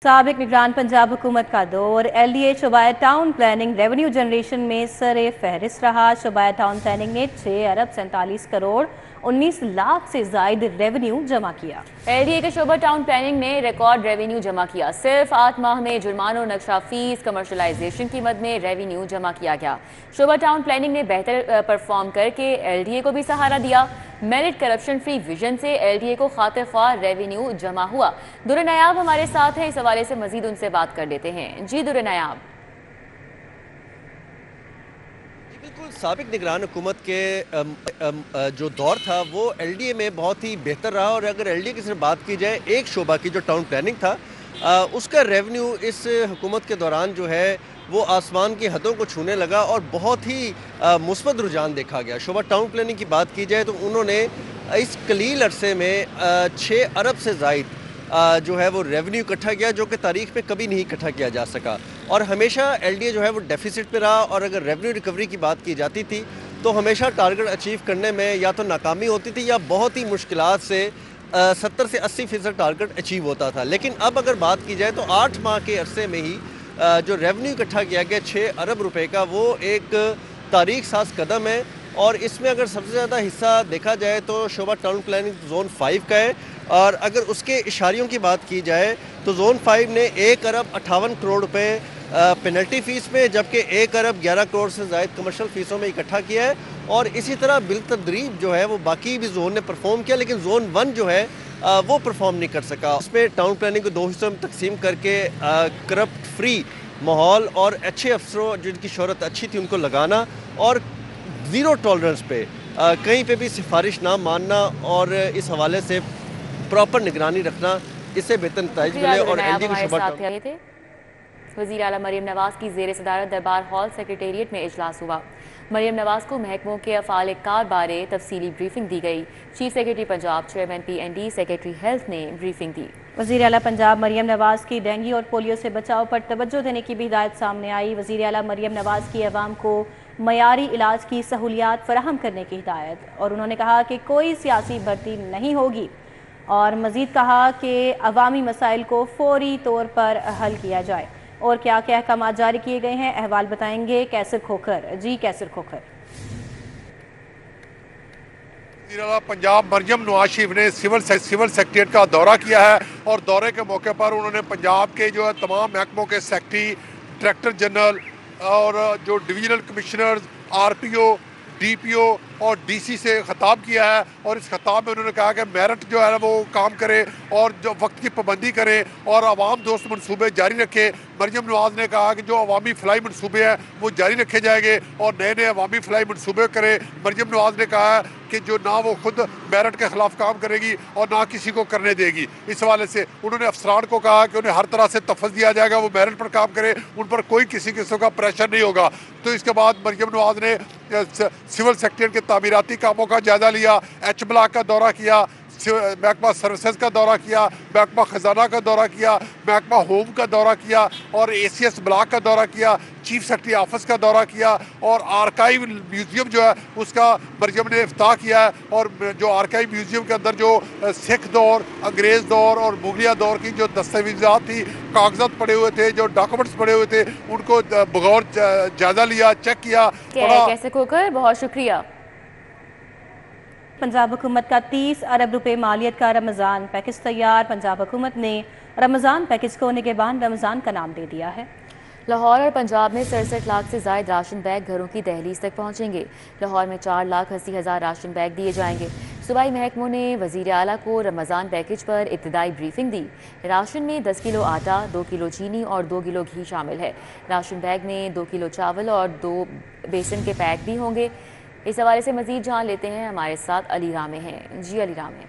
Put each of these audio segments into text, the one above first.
साबिक निगरान पंजाब हुकूमत का दौर LDA शोबाया टाउन प्लानिंग रेवेन्यू जनरेशन में सरे फहरिस्त रहा। शोबाया टाउन प्लानिंग ने 6 अरब 47 करोड़ 19 लाख से जायद रेवेन्यू जमा किया। LDA के शोबा टाउन प्लानिंग ने रिकॉर्ड रेवेन्यू जमा किया। सिर्फ 8 माह में जुर्मानों, नक्शा फीस, कमर्शलाइजेशन की मद में रेवेन्यू जमा किया गया। शोबा टाउन प्लानिंग ने बेहतर परफॉर्म करके LDA को भी सहारा दिया। मेरिट करप्शन फ्री विजन से LDA को खातिर ख्वाह रेवेन्यू जमा हुआ। दुर्र नायाब हमारे साथ हैं, इस हवाले से मजीद उनसे बात कर लेते हैं। जी दुर्र नायाब। बिल्कुल, साबिक निगरान हुकूमत के जो दौर था वो LDA में बहुत ही बेहतर रहा। और अगर LDA की सिर्फ बात की जाए, एक शोबा की जो टाउन प्लानिंग था उसका रेवेन्यू इस हुकूमत के दौरान जो है वो आसमान की हदों को छूने लगा और बहुत ही मुस्बत रुझान देखा गया। शोबा टाउन प्लानिंग की बात की जाए तो उन्होंने इस कलील अरसे में 6 अरब से ज़ायद जो है वो रेवेन्यू इकट्ठा किया, जो कि तारीख में कभी नहीं इकट्ठा किया जा सका। और हमेशा LDA जो है वो डेफिसिट में रहा। और अगर रेवेन्यू रिकवरी की बात की जाती थी तो हमेशा टारगेट अचीव करने में या तो नाकामी होती थी या बहुत ही मुश्किलात से 70 से 80% टारगेट अचीव होता था। लेकिन अब अगर बात की जाए तो 8 माह के अरसे में ही जो रेवेन्यू इकट्ठा किया गया 6 अरब रुपए का, वो एक तारीख साज कदम है। और इसमें अगर सबसे ज़्यादा हिस्सा देखा जाए तो शोबा टाउन प्लानिंग जोन 5 का है। और अगर उसके इशारियों की बात की जाए तो जोन 5 ने 1 अरब 58 करोड़ रुपए पेनल्टी फ़ीस में, जबकि 1 अरब 11 करोड़ से ज़ायद कमर्शल फ़ीसों में इकट्ठा किया है। और इसी तरह बिलतदरीब जो है वो बाकी भी जोन ने परफॉर्म किया, लेकिन जोन 1 जो है वो परफॉर्म नहीं कर सका। उसमें टाउन प्लानिंग को 2 हिस्सों में तकसीम करके करप्ट फ्री माहौल और अच्छे अफसरों जिनकी शोहरत अच्छी थी उनको लगाना और ज़ीरो टॉलरेंस पे कहीं पे भी सिफारिश ना मानना और इस हवाले से प्रॉपर निगरानी रखना, इससे बेहतर नतीजे मिले। और LDA को शोबा वज़ीर आला मरियम नवाज की ज़ेर सदारत दरबार हॉल सेक्रेटेरिएट में इजलास हुआ। मरियम नवाज को महकमों के अफ़ाल कार बारे तफसीली ब्रीफिंग दी गई। Chief secretary Punjab, chairman PND, secretary health ने ब्रीफिंग दी। वज़ीर आला पंजाब मरियम नवाज की डेंगू और पोलियो से बचाव पर तवज्जो देने की भी हिदायत सामने आई। वज़ीर आला मरियम नवाज की अवाम को मयारी इलाज की सहूलियात फराहम करने की हिदायत। और उन्होंने कहा कि कोई सियासी भर्ती नहीं होगी और मज़ीद कहा कि अवामी मसाइल को फौरी तौर पर हल किया जाए। और क्या क्या अहकाम जारी किए गए हैं, अहवाल बताएंगे कैसर खोखर। जी कैसर खोखर। पंजाब मरियम नवाज शरीफ ने सिविल सेक्रेटरीट का दौरा किया है और दौरे के मौके पर उन्होंने पंजाब के जो है तमाम महकमों के सेक्रेटरी, डायरेक्टर जनरल और जो डिविजनल कमिश्नर, RPO, DPO और DC से खिताब किया है। और इस खिताब में उन्होंने कहा कि मेरिट जो है वो काम करे और जो वक्त की पाबंदी करे और आवाम दोस्त मनसूबे जारी रखे। मरियम नवाज ने कहा कि जो अवामी फलाई मनसूबे हैं वो जारी रखे जाएंगे और नए नए अवामी फलाई मनसूबे करे। मरियम नवाज ने कहा कि जो ना वो खुद मेरिट के खिलाफ काम करेगी और ना किसी को करने देगी। इस हवाले से उन्होंने अफसरान को कहा कि उन्हें हर तरह से तफज़ दिया जाएगा, वो मेरिट पर काम करे, उन पर कोई किसी किस्म का प्रेशर नहीं होगा। तो इसके बाद मरियम नवाज ने सिविल सेक्रेटरीट के तामीराती कामों का जायजा लिया, H ब्लॉक का दौरा किया, महकमा सर्विसेज का दौरा किया, महकमा खजाना का दौरा किया, महकमा होम का दौरा किया और ACS ब्लॉक का दौरा किया, चीफ सेक्रेटरी ऑफिस का दौरा किया और आर्काइव म्यूजियम जो है उसका मरियम ने इफ्ताह किया है। और जो आर्काइव म्यूजियम के अंदर जो सिख दौर, अंग्रेज़ दौर और मुगलिया दौर की जो दस्तावेजात थी, कागजात पड़े हुए थे, जो डॉक्यूमेंट्स पड़े हुए थे, उनको बगौर जायजा लिया, चेक किया। कैसे खोकर, बहुत शुक्रिया। पंजाब हुकूमत का 30 अरब रुपए मालियत का रमज़ान पैकेज तैयार। पंजाब हुकूमत ने रमज़ान पैकेज को निगहबान रमज़ान का नाम दे दिया है। लाहौर और पंजाब में 67 लाख से ज़ायद राशन बैग घरों की दहलीज तक पहुँचेंगे। लाहौर में 4,80,000 राशन बैग दिए जाएंगे। सूबाई महकमों ने वज़ीर आला को रमज़ान पैकेज पर इब्तदाई ब्रीफिंग दी। राशन में 10 किलो आटा, 2 किलो चीनी और 2 किलो घी शामिल है। राशन बैग में 2 किलो चावल और 2 बेसन के पैक भी होंगे। इस हवाले से मजीद जान लेते हैं, हमारे साथ अली रामे हैं। जी अली रामे।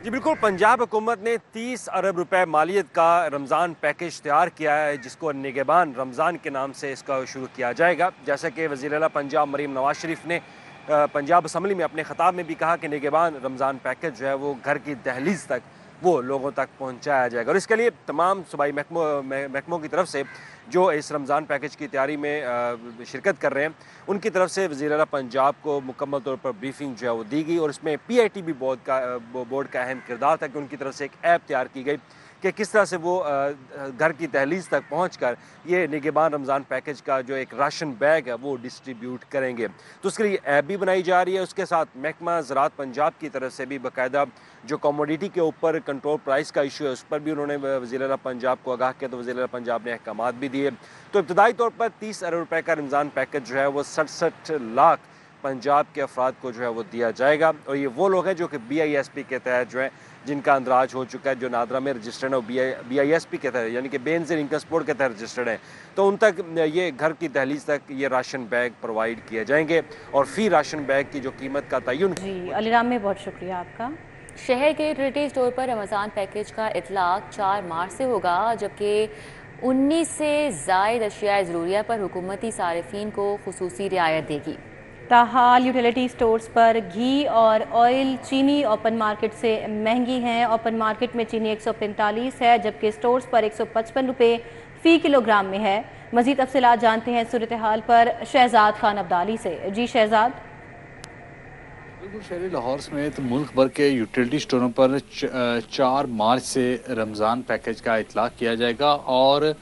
जी बिल्कुल, पंजाब हुकूमत ने 30 अरब रुपए मालियत का रमज़ान पैकेज तैयार किया है, जिसको निगहबान रमज़ान के नाम से इसका शुरू किया जाएगा। जैसे कि वज़ीर आला पंजाब मरियम नवाज शरीफ ने पंजाब असम्बली में अपने खिताब में भी कहा कि निगहबान रमज़ान पैकेज जो है वो घर की दहलीज तक वो लोगों तक पहुँचाया जाएगा। और इसके लिए तमाम सूबाई महकमों की तरफ से जो इस रमज़ान पैकेज की तैयारी में शिरकत कर रहे हैं, उनकी तरफ से वज़ीर आला पंजाब को मुकम्मल तौर पर ब्रीफिंग जो है वो दी गई। और इसमें PITB बोर्ड का अहम किरदार था कि उनकी तरफ से एक ऐप तैयार की गई कि किस तरह से वो घर की दहलीज तक पहुंचकर ये निगहबान रमज़ान पैकेज का जो एक राशन बैग है वो डिस्ट्रीब्यूट करेंगे। तो उसके लिए ऐप भी बनाई जा रही है। उसके साथ महकमा ज़राअत पंजाब की तरफ से भी बाकायदा जो कमोडिटी के ऊपर कंट्रोल प्राइस का इशू है उस पर भी उन्होंने वज़ीर आला पंजाब को आगाह किया, तो वज़ीर आला पंजाब ने अहकामात भी दिए। तो इब्तदाई तौर पर 30 अरब रुपए का रमज़ान पैकेज जो है वो 67 लाख पंजाब के अफराद को जो है वो दिया जाएगा। और ये वो लोग हैं जो कि BISP के तहत जो है जिनका अंदराज हो चुका है, जो नादरा में रजिस्टर्ड है, BISP के तहत यानी कि बेनज़ीर इनकम सपोर्ट के तहत रजिस्टर्ड है, तो उन तक ये घर की दहलीज तक ये राशन बैग प्रोवाइड किए जाएंगे। और फी राशन बैग की जो कीमत का तयन। जी अलीराम में बहुत शुक्रिया आपका। शहर के रिटेल स्टोर पर रमज़ान पैकेज का इतलाक 4 मार्च से होगा, जबकि 19 से ज़ायद अशियाए ज़रूरिया पर हुकूमती सारिफीन को खुसूसी रियायत देगी। ताहाल यूटिलिटी स्टोर्स पर घी और ऑयल चीनी ओपन मार्केट से महंगी हैं। ओपन मार्केट में चीनी 145 है, जबकि स्टोर्स पर 155 रुपये फ़ी किलोग्राम में है। मज़ीद तफसीलात जानते हैं सूरत हाल पर शहजाद खान अब्दाली से। जी शहजाद। बिल्कुल, शहरी लाहौर समेत मुल्क भर के यूटिलिटी स्टोरों पर 4 मार्च से रमज़ान पैकेज का इतलाक किया जाएगा और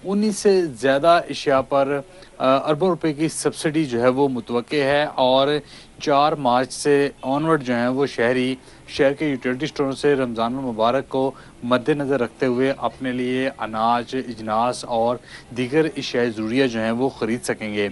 19 से ज़्यादा अशिया पर अरबों रुपए की सब्सिडी जो है वो मुतवक्के है। और 4 मार्च से ऑनवर्ड जो है वो शहर के यूटिलिटी स्टोरों से रमज़ान मुबारक को मद्देनज़र रखते हुए अपने लिए अनाज, इजनास और दीगर अशियाए ज़रूरिया जो हैं वो ख़रीद सकेंगे।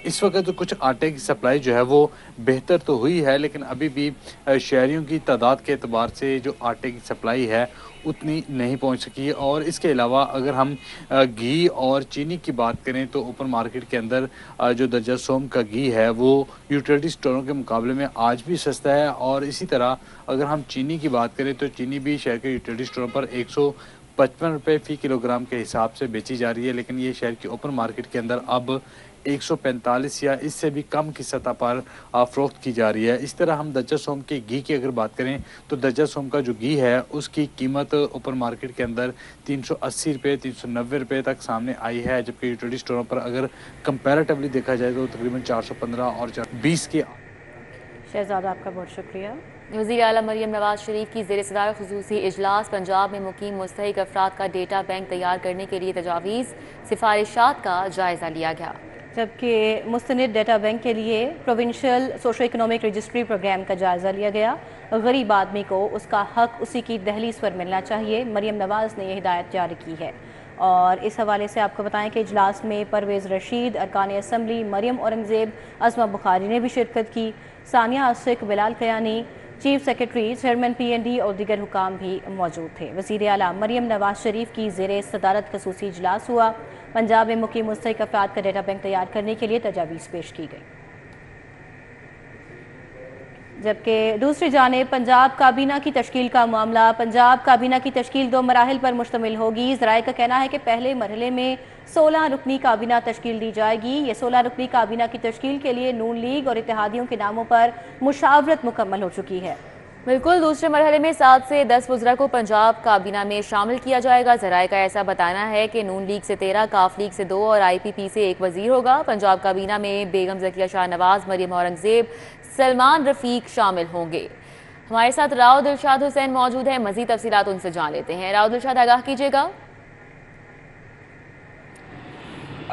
इस वक्त तो कुछ आटे की सप्लाई जो है वो बेहतर तो हुई है, लेकिन अभी भी शहरियों की तादाद के एतबार से जो आटे की सप्लाई है उतनी नहीं पहुंच सकी। और इसके अलावा अगर हम घी और चीनी की बात करें तो ओपन मार्केट के अंदर जो दर्जा सोम का घी है वो यूटिलिटी स्टोरों के मुकाबले में आज भी सस्ता है। और इसी तरह अगर हम चीनी की बात करें तो चीनी भी शहर के यूटिलिटी स्टोरों पर 155 रुपये फ़ी किलोग्राम के हिसाब से बेची जा रही है, लेकिन ये शहर की ओपन मार्केट के अंदर अब 145 या इससे भी कम की सतह पर फ़रोख्त की जा रही है। इस तरह हम दर्जा सोम के घी की अगर बात करें तो दर्जा सोम का जो घी है उसकी कीमत ओपन मार्केट के अंदर 380 रुपये 390 रुपये तक सामने आई है, जबकि यूटिलिटी स्टोरों पर अगर कंपैरेटिवली देखा जाए तो तकरीबन 415 और 420 के। शहजाद आपका बहुत शुक्रिया। वज़ीर आला मरियम नवाज शरीफ की ज़ेर सदारत खुसूसी इजलास। पंजाब में मुकीम मुस्तहिक अफराद का डेटा बैंक तैयार करने के लिए तजावीज़ सिफारिशात का जायज़ा लिया गया, जबकि मुस्तनिद डेटा बैंक के लिए provincial socio economic registry program का जायज़ा लिया गया। गरीब आदमी को उसका हक उसी की दहलीज पर मिलना चाहिए। मरियम नवाज़ ने यह हिदायत जारी की है। और इस हवाले से आपको बताएं कि इजलास में परवेज़ रशीद, अरकान असम्बली मरियम औरंगज़ेब, अज़मा बुखारी ने भी शिरकत की। Sania Ashiq, Bilal Kayani, chief secretary, chairman PND और दीगर हुकाम भी मौजूद थे। वज़ीर आला मरियम नवाज शरीफ की ज़ेर सदारत खसूसी इजलास हुआ। पंजाब में मुकीम मुस्तहिक अफराद का डेटा बैंक तैयार करने के लिए तजावीज़ पेश की गई। जबकि दूसरी जानिब पंजाब काबीना की तश्कील का मामला। पंजाब काबीना की तश्कील 2 मराहिल पर मुश्तमिल होगी। ज़राए का कहना है कि पहले मरहले में 16 रुकनी काबीना तश्कील दी जाएगी। ये 16 रुकनी काबीना की तश्कील के लिए नून लीग और इत्तेहादियों के नामों पर मुशावरत मुकम्मल हो चुकी है। बिल्कुल, दूसरे मरहले में 7 से 10 वज़रा को पंजाब काबीना में शामिल किया जाएगा। ज़राए का ऐसा बताना है कि नून लीग से 13, काफ लीग से 2 और IPP से 1 वज़ीर होगा। पंजाब काबीना में बेगम ज़किया शाह नवाज़, मरियम औरंगज़ेब, सलमान रफ़ीक शामिल होंगे। हमारे साथ राव दिलशाद हुसैन मौजूद हैं, मज़ीद तफसीलात उनसे जान लेते हैं। राव दिलशाद, आगाह कीजिएगा।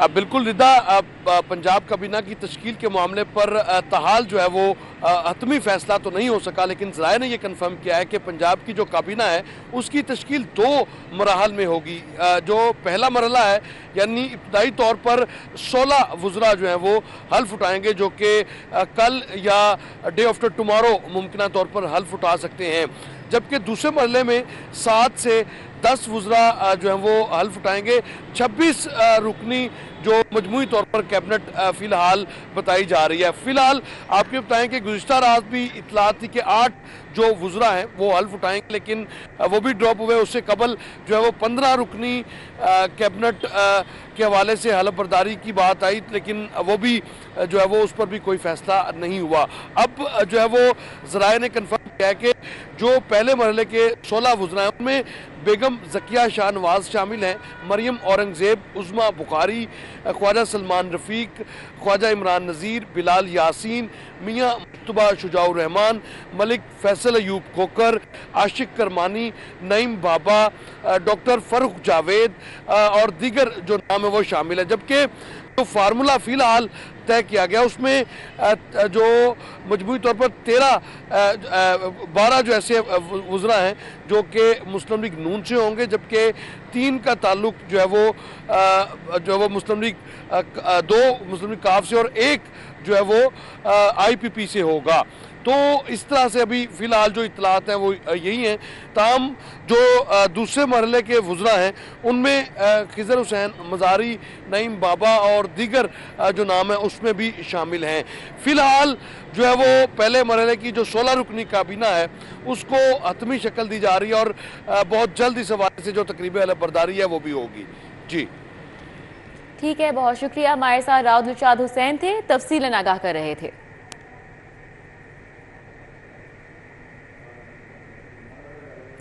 बिल्कुल रिदा, पंजाब काबीना की तश्कील के मामले पर ताहाल जो है वो हतमी फैसला तो नहीं हो सका, लेकिन ज़राए ने यह कन्फर्म किया है कि पंजाब की जो काबीना है उसकी तश्कील 2 मराहल में होगी। जो पहला मरहला है यानी इब्तदाई तौर पर 16 वज़रा जो हैं वो हल्फ उठाएंगे, जो कि कल या डे आफ्टर टुमारो मुमकिन तौर पर हल्फ उठा सकते हैं। जबकि दूसरे मरहले में 7 से 10 वज़रा जो हैं वो हल्फ उठाएंगे। 26 रुकनी जो मजमूई तौर पर कैबिनेट फिलहाल बताई जा रही है। फिलहाल आपके बताएं कि गुज़िश्ता रात भी इत्तला थी कि 8 जो वज़रा हैं वो हल्फ उठाएंगे, लेकिन वो भी ड्रॉप हुए। उससे कबल जो है वो 15 रुकनी कैबिनेट के हवाले से हलफ बर्दारी की बात आई, लेकिन वो भी जो है वो उस पर भी कोई फैसला नहीं हुआ। अब जो है वो ज़राए ने कन्फर्म किया है कि जो पहले मरहले के 16 वज़रा हैं उनमें बेगम ज़किया शाह नवाज़ शामिल हैं, मरियम औरंगज़ेब, उज़मा बुखारी, ख्वाजा सलमान रफ़ीक, ख्वाजा इमरान नज़ीर, बिलाल यासीन, मियाँ मुस्तबा शुजाउर रहमान, मलिक फैसल अयूब खोकर, आशिक करमानी, नईम बाबा, डॉक्टर फ़र्रुख जावेद और दीगर जो नाम है वो शामिल है। जबकि जो फार्मूला फ़िलहाल तय किया गया उसमें जो मजमूई तौर पर 12 जो ऐसे वज़रा हैं जो कि मुस्लिम लीग नून से होंगे, जबकि 3 का ताल्लुक जो है वो मुस्लिम लीग 2 मुस्लिम लीग काफ से और 1 जो है वो IPP से होगा। तो इस तरह से अभी फ़िलहाल जो इत्तलात हैं वो यही हैं। ताम जो दूसरे मरहले के वज़रा हैं उनमें खिज़र हुसैन मज़ारी, नईम बाबा और दीगर जो नाम है उसमें भी शामिल हैं। फ़िलहाल जो है वो पहले मरहले की जो 16 रुकनी काबीना है उसको हतमी शक्ल दी जा रही है और बहुत जल्द इस हवाले से जो तकरीब हलफ बर्दारी है वो भी होगी। जी ठीक है, बहुत शुक्रिया। हमारे साथ राउत दिलशाद हुसैन थे, तफसीलन आगाह कर रहे थे।